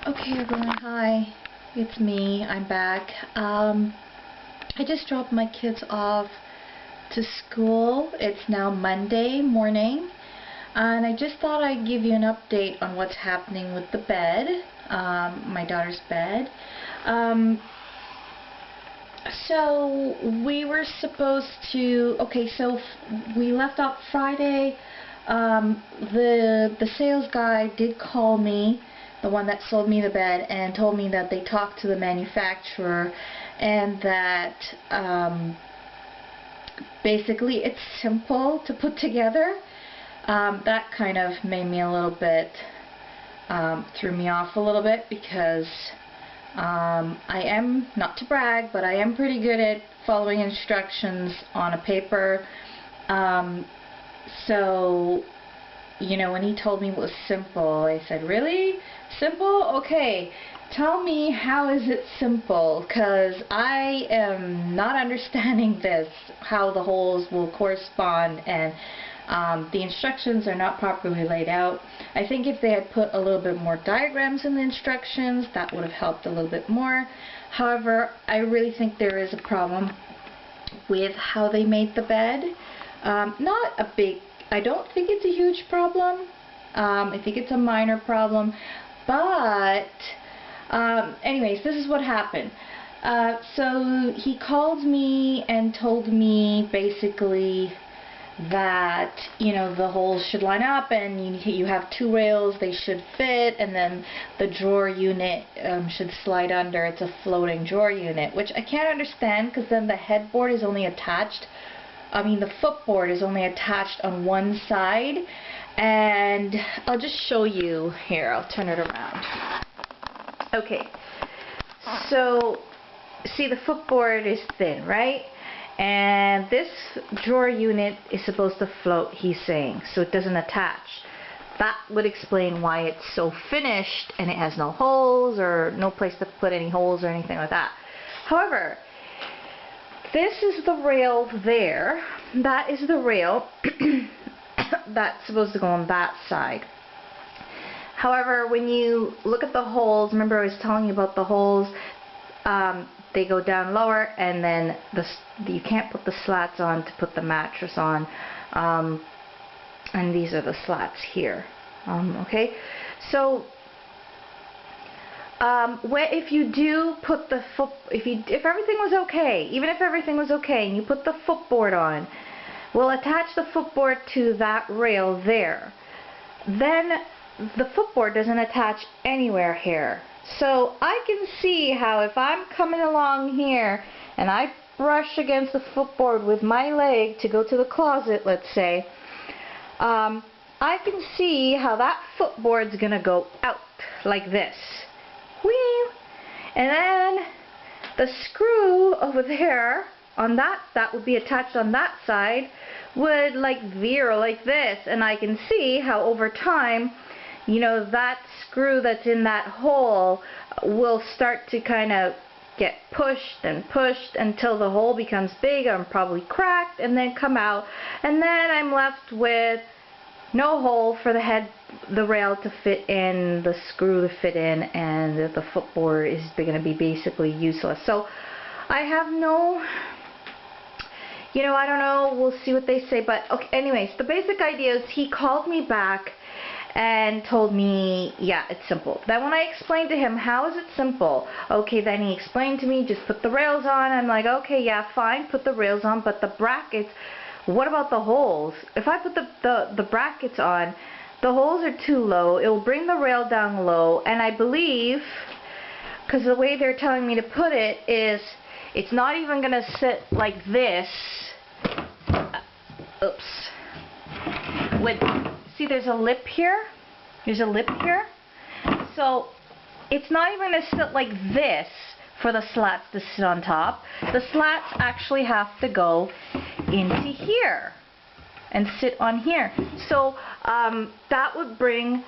Okay everyone, hi, it's me, I'm back. I just dropped my kids off to school. It's now Monday morning, and I just thought I'd give you an update on what's happening with the bed, my daughter's bed. So we were supposed to, we left out Friday. The sales guy did call me, the one that sold me the bed, and told me that they talked to the manufacturer and that basically it's simple to put together. That kind of made me a little bit, threw me off a little bit, because I am, not to brag, but I am pretty good at following instructions on a paper. So, you know, when he told me it was simple, I said, really? Simple? Okay, tell me, how is it simple? Because I am not understanding this, how the holes will correspond, and the instructions are not properly laid out. I think if they had put a little bit more diagrams in the instructions, that would have helped a little bit more. However, I really think there is a problem with how they made the bed. Not a big, I don't think it's a huge problem. I think it's a minor problem. But anyways, this is what happened. So he called me and told me basically that, you know, the holes should line up, and you have two rails, they should fit, and then the drawer unit should slide under. It's a floating drawer unit, which I can't understand, because then the headboard is only attached, the footboard is only attached on one side. And I'll just show you here. I'll turn it around. Okay, so see, the footboard is thin, right? And this drawer unit is supposed to float, he's saying, so it doesn't attach. That would explain why it's so finished and it has no holes, or no place to put any holes or anything like that. However, this is the rail there. That is the rail that's supposed to go on that side. However, when you look at the holes, remember I was telling you about the holes, they go down lower, and then you can't put the slats on to put the mattress on, and these are the slats here. Okay, so if you do put the if everything was okay, even if everything was okay, and you put the footboard on, we'll attach the footboard to that rail there. Then the footboard doesn't attach anywhere here. So I can see how if I'm coming along here and I brush against the footboard with my leg to go to the closet, let's say, I can see how that footboard's gonna go out like this. Whee! And then the screw over there on that would be attached on that side would like veer like this, and I can see how over time, you know, that screw that's in that hole will start to kind of get pushed and pushed until the hole becomes big and probably cracked, and then come out, and then I'm left with no hole for the rail to fit in, the screw to fit in, and the footboard is going to be basically useless. So I have no, you know, I don't know, we'll see what they say, but okay, anyways, the basic idea is he called me back and told me, yeah, it's simple. Then when I explained to him, how is it simple? Okay, then he explained to me, just put the rails on. I'm like, okay, yeah, fine, put the rails on, but the brackets, what about the holes? If I put the brackets on, the holes are too low, it will bring the rail down low, and I believe, because the way they're telling me to put it is, it's not even going to sit like this. Oops. See, there's a lip here. There's a lip here. So it's not even going to sit like this for the slats to sit on top. The slats actually have to go into here and sit on here. So that would bring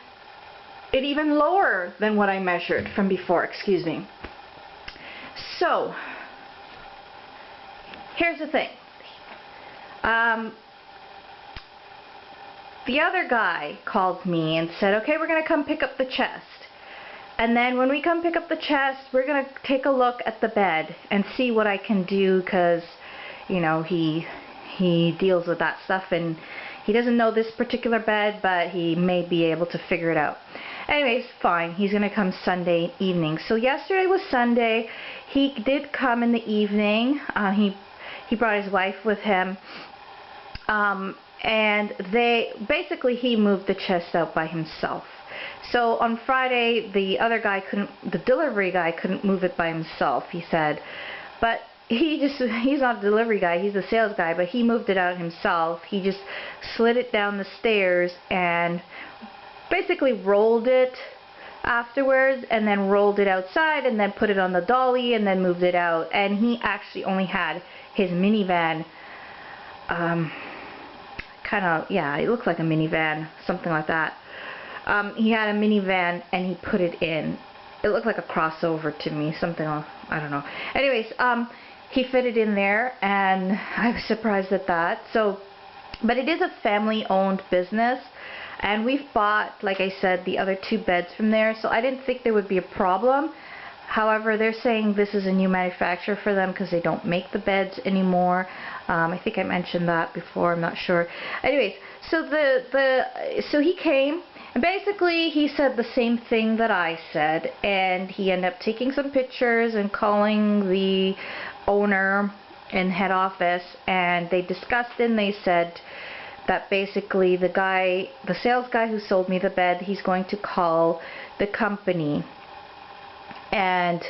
it even lower than what I measured from before. Excuse me. So here's the thing. The other guy called me and said, okay, we're going to come pick up the chest. And then when we come pick up the chest, we're going to take a look at the bed and see what I can do, because, you know, he deals with that stuff, and he doesn't know this particular bed, but he may be able to figure it out. Anyways, fine. He's going to come Sunday evening. So yesterday was Sunday. He did come in the evening. He brought his wife with him. And he moved the chest out by himself. So on Friday, the delivery guy couldn't move it by himself, he said. But he's not a delivery guy, he's a sales guy, but he moved it out himself. He just slid it down the stairs and basically rolled it afterwards, and then rolled it outside, and then put it on the dolly, and then moved it out. And he actually only had his minivan, it looks like a minivan, something like that. He had a minivan and he put it in. It looked like a crossover to me, something, I don't know. Anyways, he fit it in there, and I was surprised at that. So, but it is a family-owned business, and we've bought, like I said, the other 2 beds from there, so I didn't think there would be a problem. However, they're saying this is a new manufacturer for them because they don't make the beds anymore. I think I mentioned that before, I'm not sure. Anyways, so so he came, and basically he said the same thing that I said, and he ended up taking some pictures and calling the owner in head office, and they discussed, and they said that basically the sales guy who sold me the bed, he's going to call the company, and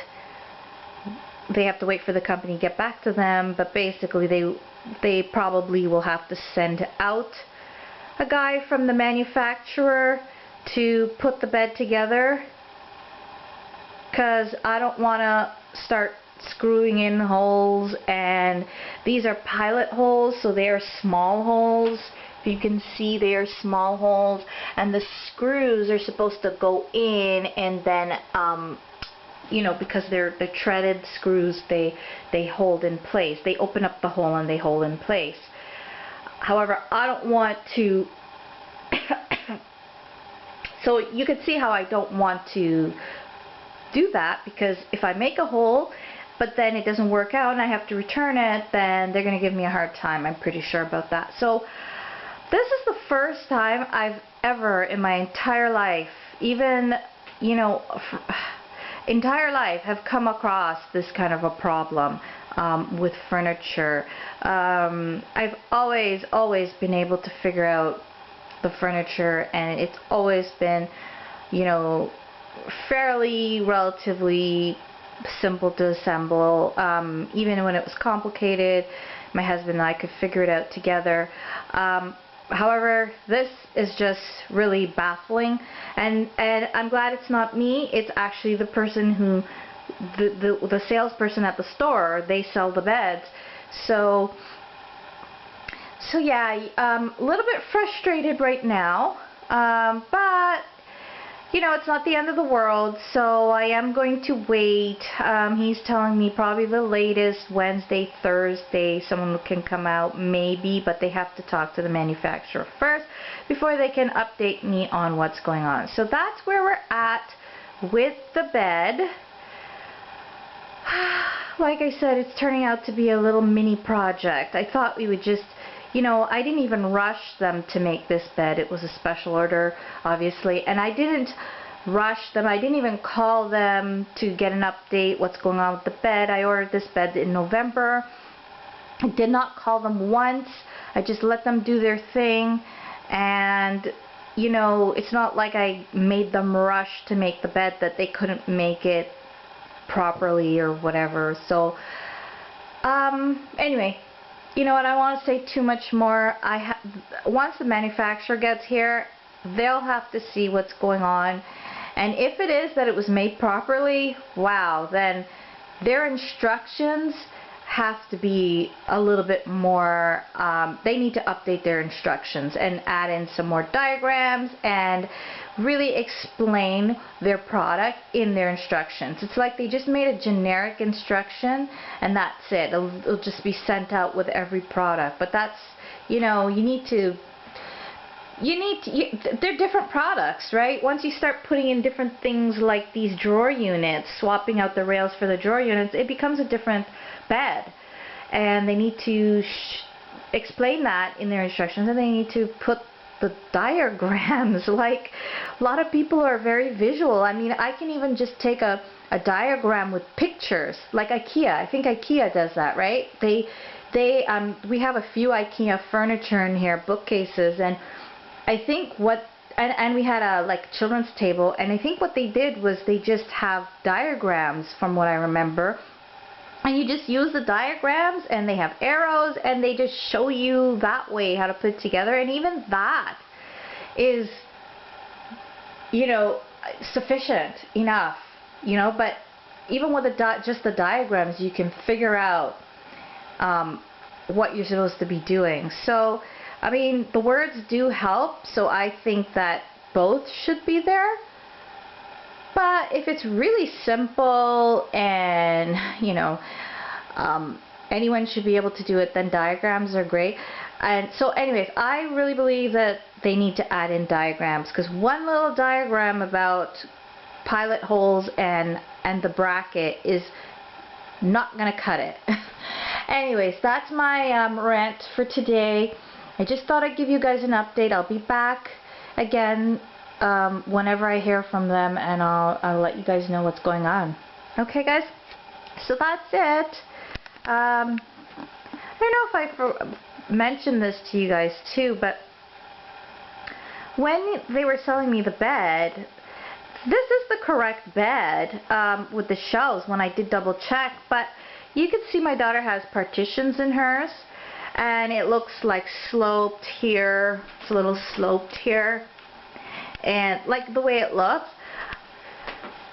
they have to wait for the company to get back to them, but basically they probably will have to send out a guy from the manufacturer to put the bed together, because I don't want to start screwing in holes, and these are pilot holes, so they are small holes. If you can see, they are small holes, and the screws are supposed to go in, and then you know, because they're threaded screws, they hold in place. They open up the hole and they hold in place. However, I don't want to so you can see how I don't want to do that, because if I make a hole but then it doesn't work out and I have to return it, then they're going to give me a hard time. I'm pretty sure about that. So this is the first time I've ever in my entire life, even, you know, entire life, have come across this kind of a problem with furniture. I've always been able to figure out the furniture, and it's always been, you know, relatively simple to assemble. Even when it was complicated, my husband and I could figure it out together. However, this is just really baffling, and I'm glad it's not me. It's actually the person who, the salesperson at the store. They sell the beds. So yeah, a little bit frustrated right now, but you know, it's not the end of the world, so I am going to wait. He's telling me probably the latest Wednesday, Thursday, someone can come out, maybe, but they have to talk to the manufacturer first before they can update me on what's going on. So that's where we're at with the bed. Like I said, it's turning out to be a little mini project. I thought we would just, you know, I didn't even rush them to make this bed. It was a special order, obviously, and I didn't rush them. I didn't even call them to get an update, what's going on with the bed. I ordered this bed in November. I did not call them once. I just let them do their thing, and, you know, it's not like I made them rush to make the bed that they couldn't make it properly or whatever. So, anyway, you know what, I want to say too much more. Once the manufacturer gets here, they'll have to see what's going on, and if it is that it was made properly, wow, then their instructions have to be a little bit more, they need to update their instructions and add in some more diagrams and really explain their product in their instructions. It's like they just made a generic instruction and that's it. It'll just be sent out with every product. But that's, you know, you need to they're different products, right? Once you start putting in different things like these drawer units, swapping out the rails for the drawer units, it becomes a different bed. And they need to explain that in their instructions, and they need to put the diagrams. Like, a lot of people are very visual. I mean, I can even just take a diagram with pictures, like IKEA. I think IKEA does that, right? We have a few IKEA furniture in here, bookcases, and I think and we had a like children's table, and I think what they did was they just have diagrams, from what I remember, and you just use the diagrams, and they have arrows, and they just show you that way how to put it together. And even that is, you know, sufficient enough, you know. But even with just the diagrams, you can figure out what you're supposed to be doing. So I mean, the words do help, so I think that both should be there. But if it's really simple and, you know, anyone should be able to do it, then diagrams are great. And so anyways, I really believe that they need to add in diagrams, because one little diagram about pilot holes and the bracket is not going to cut it. Anyways, that's my rant for today. I just thought I'd give you guys an update. I'll be back again whenever I hear from them, and I'll let you guys know what's going on. Okay, guys? So that's it. I don't know if I mentioned this to you guys too, but when they were selling me the bed, this is the correct bed with the shelves when I did double check, but you can see my daughter has partitions in hers. And it looks like sloped here. It's a little sloped here. And like the way it looks.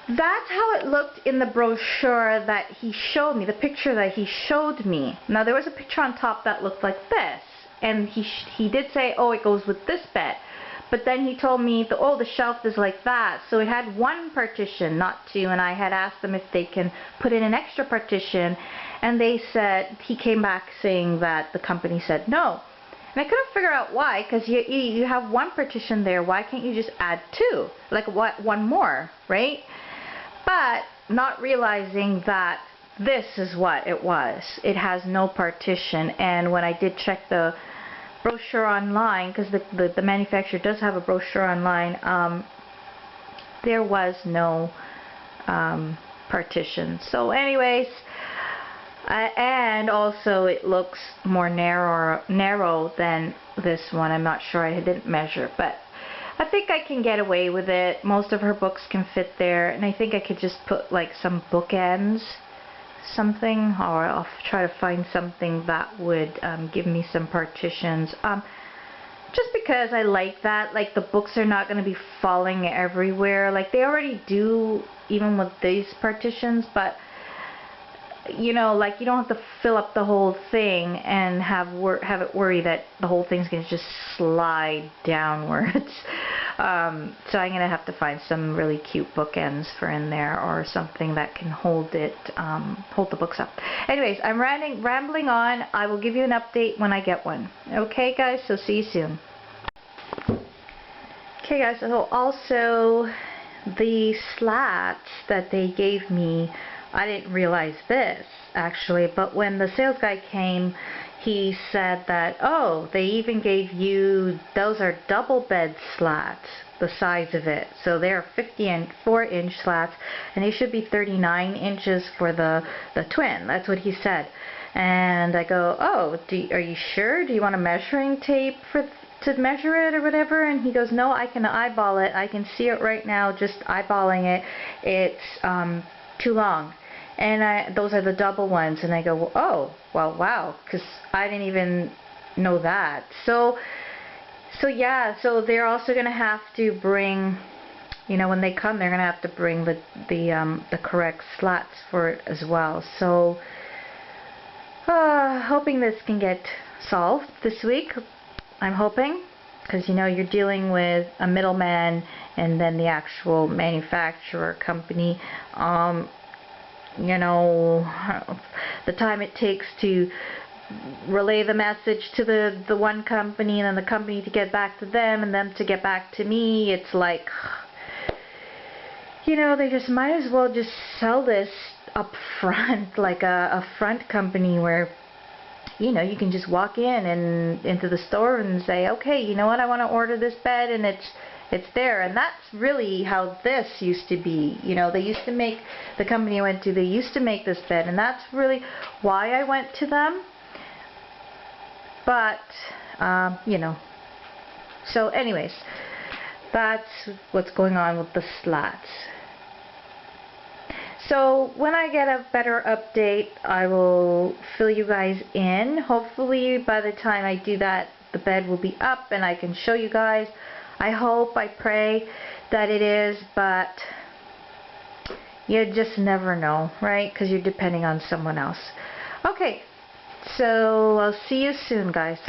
That's how it looked in the brochure that he showed me. The picture that he showed me. Now there was a picture on top that looked like this. And he did say, oh, it goes with this bed. But then he told me, the shelf is like that. So it had one partition, not two. And I had asked them if they can put in an extra partition. And they said, he came back saying that the company said no. And I couldn't figure out why, because you have one partition there. Why can't you just add two? Like one more, right? But not realizing that this is what it was. It has no partition. And when I did check the brochure online, because the manufacturer does have a brochure online, there was no partition. So anyways, and also it looks more narrow than this one. I'm not sure, I didn't measure, but I think I can get away with it. Most of her books can fit there, and I think I could just put like some bookends, something, or I'll try to find something that would give me some partitions, just because I like that. Like, the books are not going to be falling everywhere like they already do even with these partitions, but you know, like, you don't have to fill up the whole thing and have it worry that the whole thing's going to just slide downwards. So I'm going to have to find some really cute bookends for in there, or something that can hold the books up. Anyways, I'm rambling on. I will give you an update when I get one. Okay, guys? So see you soon. Okay, guys. So also, the slats that they gave me, I didn't realize this actually, but when the sales guy came, he said that, oh, they even gave you, those are double bed slats, the size of it. So they're 54-inch slats, and they should be 39 inches for the twin. That's what he said. And I go, oh, are you sure? Do you want a measuring tape to measure it or whatever? And he goes, no, I can eyeball it. I can see it right now just eyeballing it. It's too long. And those are the double ones. And I go, oh, well, wow, because I didn't even know that. So yeah, so they're also going to have to bring, you know, when they come, they're going to have to bring the correct slats for it as well. So hoping this can get solved this week. I'm hoping, because, you know, you're dealing with a middleman and then the actual manufacturer company. You know, the time it takes to relay the message to the one company, and then the company to get back to them, and them to get back to me. It's like, you know, they just might as well just sell this up front, like a front company where, you know, you can just walk in and into the store and say, okay, you know what, I want to order this bed, and it's there. And that's really how this used to be. You know, they used to make, the company I went to, they used to make this bed, and that's really why I went to them. But you know, so anyways, that's what's going on with the slats. So when I get a better update, I will fill you guys in. Hopefully by the time I do that, the bed will be up and I can show you guys. I hope, I pray that it is, but you just never know, right? Because you're depending on someone else. Okay, so I'll see you soon, guys.